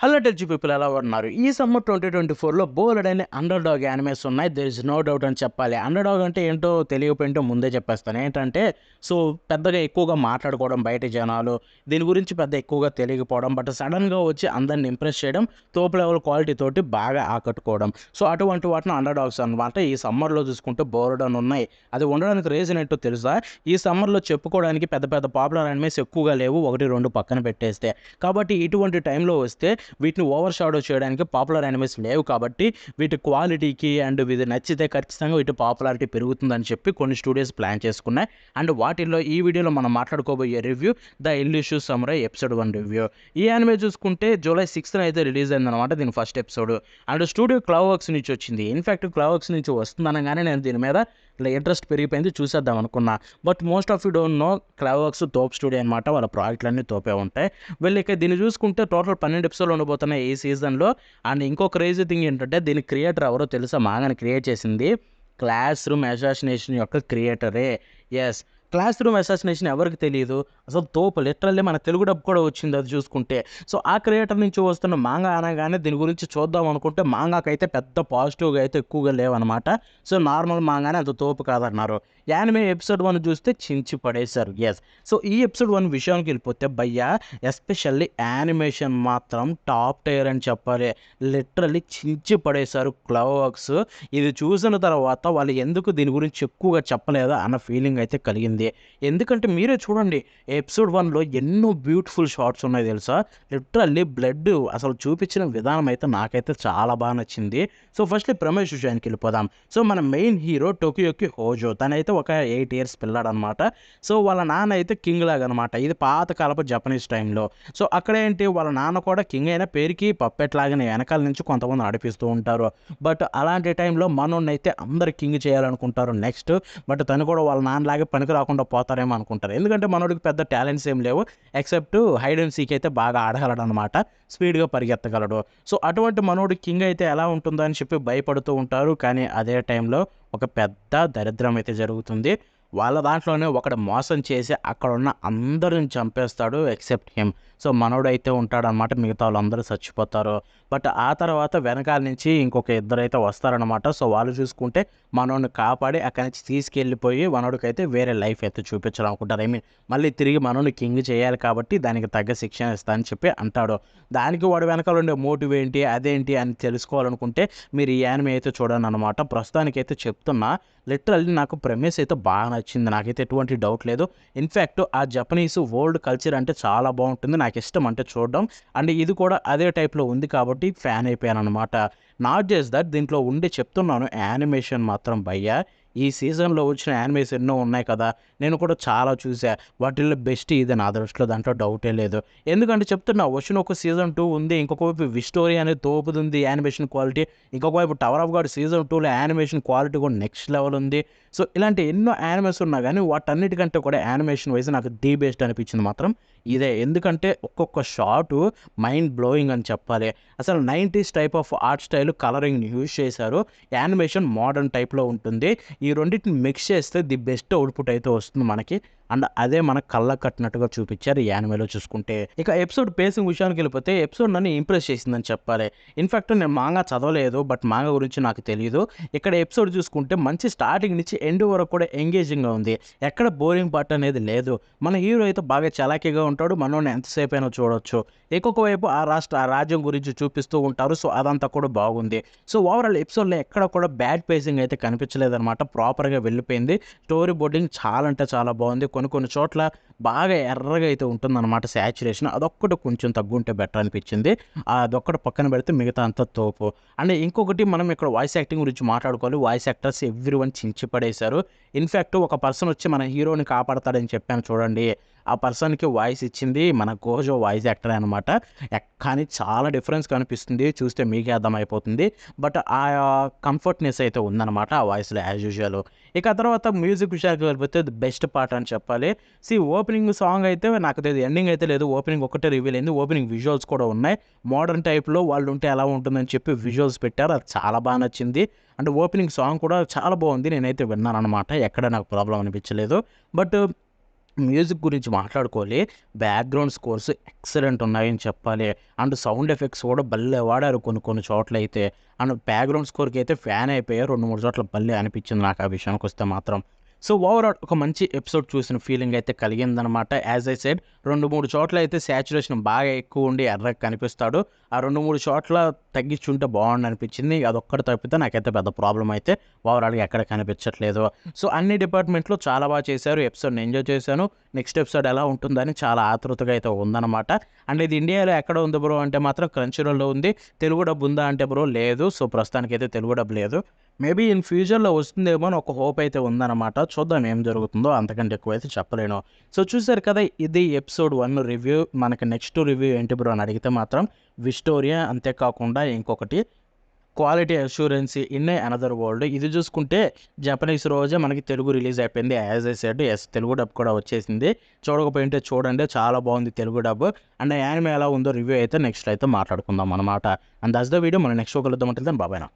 Hello టెచ్చి people ఎలా ఉన్నారు? ఈ సమ్మర్ 2024లో బోలెడన్ని అండర్ డాగ్ యానిమేస్ ఉన్నాయి. దేర్ ఇస్ నో డౌట్ అని చెప్పాలి. అండర్ డాగ్ అంటే ఏంటో తెలియకపోయింటే ముందే చెప్పేస్తాను. ఏంటంటే పెద్దగా ఎక్కువగా మాట్లాడుకోవడం బయట జనాలు, దీని గురించి పెద్ద ఎక్కువగా తెలియకపోవడం, బట్ సడన్‌గా వచ్చి అందరిని ఇంప్రెస్ చేయడం, తోపు లెవెల్ క్వాలిటీ తోటి బాగా ఆకట్టుకోవడం. సో అటువంటి వాటిని అండర్ డాగ్స్ అనమాట. ఈ సమ్మర్‌లో చూసుకుంటే బోలెడన్ని ఉన్నాయి. అది ఉండడానికి రీజన్ ఏంటో తెలుసా? ఈ సమ్మర్‌లో చెప్పుకోవడానికి పెద్ద పెద్ద పాపులర్ యానిమేస్ ఎక్కువగా లేవు. 1, 2 పక్కన పెట్టేస్తే. కాబట్టి ఇటువంటి టైంలో వస్తే వీటిని ఓవర్ షాడో చేయడానికి పాపులర్ యానిమేస్ లేవు కాబట్టి వీటి క్వాలిటీకి అండ్ ఇది నచ్చితే ఖచ్చితంగా వీటి పాపులారిటీ పెరుగుతుందని చెప్పి కొన్ని స్టూడియోస్ ప్లాన్ చేసుకున్నాయి. అండ్ వాటిల్లో ఈ వీడియోలో మనం మాట్లాడుకోబోయే రివ్యూ ద ఎల్యూషియస్ సమురై ఎపిసోడ్ 1 రివ్యూ. ఈ యానిమే చూసుకుంటే జూలై 6న అయితే రిలీజ్ అయిందనమాట దీని ఫస్ట్ ఎపిసోడ్. అండ్ స్టూడియో క్లవ్వర్క్స్ నుంచి వచ్చింది. ఇన్ఫాక్ట్ క్లవ్వర్క్స్ నుంచి వస్తుందనగానే నేను దీని మీద ఇంట్రెస్ట్ పెరిగిపోయింది, చూసేద్దాం అనుకున్నా. But most of you don't know, CloverWorks తోప్ స్టూడియో అనమాట. వాళ్ళ ప్రాజెక్టులన్నీ తోపే ఉంటాయి. వీళ్ళకి దీన్ని చూసుకుంటే టోటల్ 12 ఎపిసోడ్లు ఉండబోతున్నాయి ఈ సీజన్లో. అండ్ ఇంకో క్రేజీ థింగ్ ఏంటంటే దీని క్రియేటర్ ఎవరో తెలుసా? మాంగాని క్రియేట్ చేసింది క్లాస్ రూమ్ అసాసినేషన్ యొక్క క్రియేటరే. ఎస్, క్లాస్ రూమ్ అసాసినేషన్ ఎవరికి తెలియదు? అసలు తోపు లిటరల్లీ మన తెలుగు డబ్ కూడా వచ్చింది అది చూసుకుంటే. సో ఆ క్రియేటర్ నుంచి వస్తున్న మాంగా అనగానే దీని గురించి చూద్దాం అనుకుంటే మాంగాకైతే పెద్ద పాజిటివ్గా అయితే ఎక్కువగా లేవన్నమాట. సో నార్మల్ మాంగానే అంత తోపు కాదన్నారు. యానిమే ఎపిసోడ్ 1 చూస్తే చించి పడేశారు. ఎస్, సో ఈ ఎపిసోడ్ 1 విషయానికి వెళ్ళిపోతే భయ్యా, ఎస్పెషల్లీ యానిమేషన్ మాత్రం టాప్ టైర్ అని చెప్పాలి. లిటరల్లీ చించి పడేశారు క్లవ్వర్క్స్. ఇది చూసిన తర్వాత వాళ్ళు ఎందుకు దీని గురించి ఎక్కువగా చెప్పలేదా అన్న ఫీలింగ్ అయితే కలిగింది. ఎందుకంటే మీరే చూడండి, ఎపిసోడ్ 1లో ఎన్నో బ్యూటిఫుల్ షాట్స్ ఉన్నాయి తెలుసా? లిటరల్లీ బ్లడ్ అసలు చూపించిన విధానం అయితే నాకైతే చాలా బాగా నచ్చింది. సో ఫస్ట్లీ ప్రమేష్ విషయానికి వెళ్ళిపోదాం. సో మన మెయిన్ హీరో టోకియోకి హోజో, తనైతే ఒక 8 ఇయర్స్ పిల్లాడనమాట. సో వాళ్ళ నాన్న అయితే కింగ్ లాగా అనమాట. ఇది పాతకాలపు జపనీస్ టైంలో. సో అక్కడ ఏంటి, వాళ్ళ నాన్న కూడా కింగ్ అయిన పేరుకి పప్పెట్ లాగానే వెనకాల నుంచి కొంతమంది నడిపిస్తూ ఉంటారు. బట్ అలాంటి టైంలో మనోడిని అయితే అందరు కింగ్ చేయాలనుకుంటారు నెక్స్ట్. బట్ తను కూడా వాళ్ళ నాన్నలాగే పనికి రాకుండా పోతారేమో అనుకుంటారు. ఎందుకంటే మనోడికి పెద్ద టాలెంట్స్ ఏం లేవు, ఎక్సెప్ట్ హైడ్ అండ్ సీక్ అయితే బాగా ఆడగలడు అనమాట, స్పీడ్గా పరిగెత్తగలడు. సో అటువంటి మనోడు కింగ్ అయితే ఎలా ఉంటుందో అని చెప్పి భయపడుతూ ఉంటారు. కానీ అదే టైంలో ఒక పెద్ద దరిద్రం అయితే జరుగుతుంది. వాళ్ళ దాంట్లోనే ఒకడు మోసం చేసి అక్కడ ఉన్న అందరిని చంపేస్తాడు ఎక్సెప్ట్ హిమ్. సో మనోడైతే ఉంటాడనమాట, మిగతా వాళ్ళందరూ చచ్చిపోతారు. బట్ ఆ తర్వాత వెనకాల నుంచి ఇంకొక ఇద్దరైతే వస్తారనమాట. సో వాళ్ళు చూసుకుంటే మనోడిని కాపాడి అక్కడి నుంచి తీసుకెళ్ళిపోయి మనోడికైతే వేరే లైఫ్ అయితే చూపించాలనుకుంటారు. ఐ మీన్ మళ్ళీ తిరిగి మనోడిని కింగ్ చేయాలి కాబట్టి దానికి తగ్గ శిక్షణ ఇస్తా అని చెప్పి అంటాడు. దానికి వాడు వెనకాల ఉండే మోటివ్ ఏంటి అదేంటి అని తెలుసుకోవాలనుకుంటే మీరు ఈ యానిమే అయితే చూడండి అనమాట. ప్రస్తుతానికైతే చెప్తున్నా, లిటరల్లీ నాకు ప్రెమిస్ అయితే బాగా నచ్చింది, నాకైతే ఎటువంటి డౌట్ లేదు. ఇన్ఫ్యాక్ట్ ఆ జపనీస్ వరల్డ్ కల్చర్ అంటే చాలా బాగుంటుంది, నాకు ఇష్టం అంటే చూడడం. అండ్ ఇది కూడా అదే టైప్లో ఉంది కాబట్టి ఫ్యాన్ అయిపోయాను అనమాట. నాట్ జస్ట్ దట్, దీంట్లో ఉండి చెప్తున్నాను, యానిమేషన్ మాత్రం భయ్యా, ఈ సీజన్లో వచ్చిన యానిమేస్ ఎన్నో ఉన్నాయి కదా, నేను కూడా చాలా చూసా. వాటిల్లో బెస్ట్ ఇది నా దృష్టిలో, దాంట్లో డౌటే లేదు. ఎందుకంటే చెప్తున్నా, వచ్చిన ఒక సీజన్ 2 ఉంది, ఇంకొక వైపు విస్టోరీ అనేది తోపుతుంది యానిమేషన్ క్వాలిటీ, ఇంకొక వైపు టవర్ ఆఫ్ గాడ్ సీజన్ 2లో యానిమేషన్ క్వాలిటీ కూడా నెక్స్ట్ లెవెల్ ఉంది. సో ఇలాంటి ఎన్నో యానిమేస్ ఉన్నా కానీ వాటన్నిటికంటే కూడా యానిమేషన్ వైజ్ నాకు ది బెస్ట్ అనిపించింది మాత్రం ఇదే. ఎందుకంటే ఒక్కొక్క షాటు మైండ్ బ్లోయింగ్ అని చెప్పాలి. అసలు 90s type of art style కలరింగ్ని యూజ్ చేశారు, యానిమేషన్ మోడర్న్ టైప్లో ఉంటుంది. ఈ రెండింటిని మిక్స్ చేస్తే ది బెస్ట్ అవుట్పుట్ అయితే వస్తుంది మనకి. అండ్ అదే మనకు కళ్ళకు కట్టినట్టుగా చూపించారు ఈ యానిమేలో చూసుకుంటే. ఇక ఎపిసోడ్ పేసింగ్ విషయానికి వెళ్ళిపోతే ఎపిసోడ్ నన్ను ఇంప్రెస్ చేసిందని చెప్పాలి. ఇన్ఫ్యాక్ట్ నేను మాంగా చదవలేదు, బట్ మాంగా గురించి నాకు తెలియదు. ఇక్కడ ఎపిసోడ్ చూసుకుంటే మంచి స్టార్టింగ్ నుంచి ఎండ్ వరకు కూడా ఎంగేజింగ్గా ఉంది, ఎక్కడ బోరింగ్ పార్ట్ అనేది లేదు. మన హీరో అయితే బాగా చలాకీగా ఉంటాడు, మనోని ఎంతసేపు అయినా చూడొచ్చు. ఇంకొక వైపు ఆ రాజ్యం గురించి చూపిస్తూ ఉంటారు. సో అదంతా కూడా బాగుంది. సో ఓవరాల్ ఎపిసోడ్లో ఎక్కడ కూడా బ్యాడ్ పేసింగ్ అయితే కనిపించలేదన్నమాట, ప్రాపర్గా వెళ్ళిపోయింది. స్టోరీ బోర్డింగ్ చాలా అంటే చాలా బాగుంది. కొన్ని చోట్ల బాగా ఎర్రగా అయితే ఉంటుందన్నమాట సాచురేషన్, అదొక్కటి కొంచెం తగ్గుంటే బెటర్ అనిపించింది. అదొక్కటి పక్కన పెడితే మిగతా అంతా తోపు. అండ్ ఇంకొకటి మనం ఇక్కడ వాయిస్ యాక్టింగ్ గురించి మాట్లాడుకోవాలి. వాయిస్ యాక్టర్స్ ఎవ్రీవన్ చించి పడేశారు. ఇన్ఫ్యాక్ట్ ఒక పర్సన్ వచ్చి మన హీరోని కాపాడతాడని చెప్పాను చూడండి, ఆ పర్సన్కి వాయిస్ ఇచ్చింది మన గోజో వాయిస్ యాక్టర్ అనమాట. కానీ చాలా డిఫరెన్స్ కనిపిస్తుంది, చూస్తే మీకే అర్థమైపోతుంది. బట్ ఆ కంఫర్ట్నెస్ అయితే ఉందన్నమాట ఆ వాయిస్లో యాజ్ యూజువల్. ఇక తర్వాత మ్యూజిక్ విషయానికి వెళ్ళిపోతే ది బెస్ట్ పార్ట్ అని చెప్పాలి. ఓపెనింగ్ సాంగ్ అయితే నాకు తెలియదు, ఎండింగ్ అయితే లేదు, ఓపెనింగ్ ఒక్కటే రివీల్ అయింది. ఓపెనింగ్ విజువల్స్ కూడా ఉన్నాయి, మోడర్న్ టైప్లో వాళ్ళు ఉంటే ఎలా ఉంటుందని చెప్పి విజువల్స్ పెట్టారు, అది చాలా బాగా నచ్చింది. అండ్ ఓపెనింగ్ సాంగ్ కూడా చాలా బాగుంది, నేనైతే విన్నాను అనమాట, ఎక్కడ నాకు ప్రాబ్లం అనిపించలేదు. బట్ మ్యూజిక్ గురించి మాట్లాడుకోవాలి. బ్యాక్‌గ్రౌండ్ స్కోర్స్ ఎక్సలెంట్ ఉన్నాయని చెప్పాలి. అండ్ సౌండ్ ఎఫెక్ట్స్ కూడా భలే వాడారు కొన్ని కొన్ని చోట్లయితే. అండ్ బ్యాక్‌గ్రౌండ్ స్కోర్‌కయితే ఫ్యాన్ అయిపోయా. 2, 3 చోట్ల భలే అనిపించింది నాకు ఆ విషయానికొస్తే మాత్రం. సో, ఓవరాల్ ఒక మంచి ఎపిసోడ్ చూసిన ఫీలింగ్ అయితే కలిగిందనమాట. యాజ్ ఐ సెడ్ 2, 3 చోట్ల అయితే సాచురేషన్ బాగా ఎక్కువుండి ఎర్రగా కనిపిస్తాడు. ఆ 2, 3 చోట్ల తగ్గించుంటే బావుండనిపించింది. అదొక్కటి తప్పితే నాకైతే పెద్ద ప్రాబ్లమ్ అయితే ఓవరాల్‌గా ఎక్కడ కనిపించట్లేదు. సో, అన్ని డిపార్ట్‌మెంట్‌లో చాలా చేశారు. ఎపిసోడ్‌ని ఎంజాయ్ చేశాను. నెక్స్ట్ ఎపిసోడ్ ఎలా ఉంటుందని చాలా ఆతృతగా అయితే ఉందనమాట. అండ్ ఇది ఇండియాలో ఎక్కడ ఉంది బ్రో అంటే మాత్రం క్రంచీరోల్‌లో ఉంది. తెలుగు డబ్ ఉందా అంటే బ్రో లేదు. సో, ప్రస్తుతానికైతే తెలుగు డబ్ లేదు. మేబీ ఇన్ ఫ్యూచర్‌లో వస్తుందేమో అని ఒక హోప్ అయితే ఉందనమాట. చూద్దాం ఏం జరుగుతుందో. అంతకంటే ఎక్కువైతే చెప్పలేను. సో, చూసారు కదా! ఇది ఎపిసోడ్ 1 రివ్యూ. మనకి నెక్స్ట్ రివ్యూ ఏంటి బ్రో అని అడిగితే మాత్రం విస్టోరియా, అంతేకాకుండా ఇంకొకటి quality assurance in a another world. ఇది చూసుకుంటే జపనీస్ రోజే మనకి తెలుగు రిలీజ్ అయిపోయింది. As I said yes Telugu dub కూడా వచ్చేసింది. చూడకపోయింటే చూడండి. చాలా బాగుంది తెలుగు డబ్. అండ్ యానిమే ఎలా ఉందో రివ్యూ అయితే నెక్స్ట్ అయితే మాట్లాడుకుందాం అనమాట. And that's the video. మనం నెక్స్ట్ కలుద్దాం. అంటిల్ దెన్ బాయ్ నా.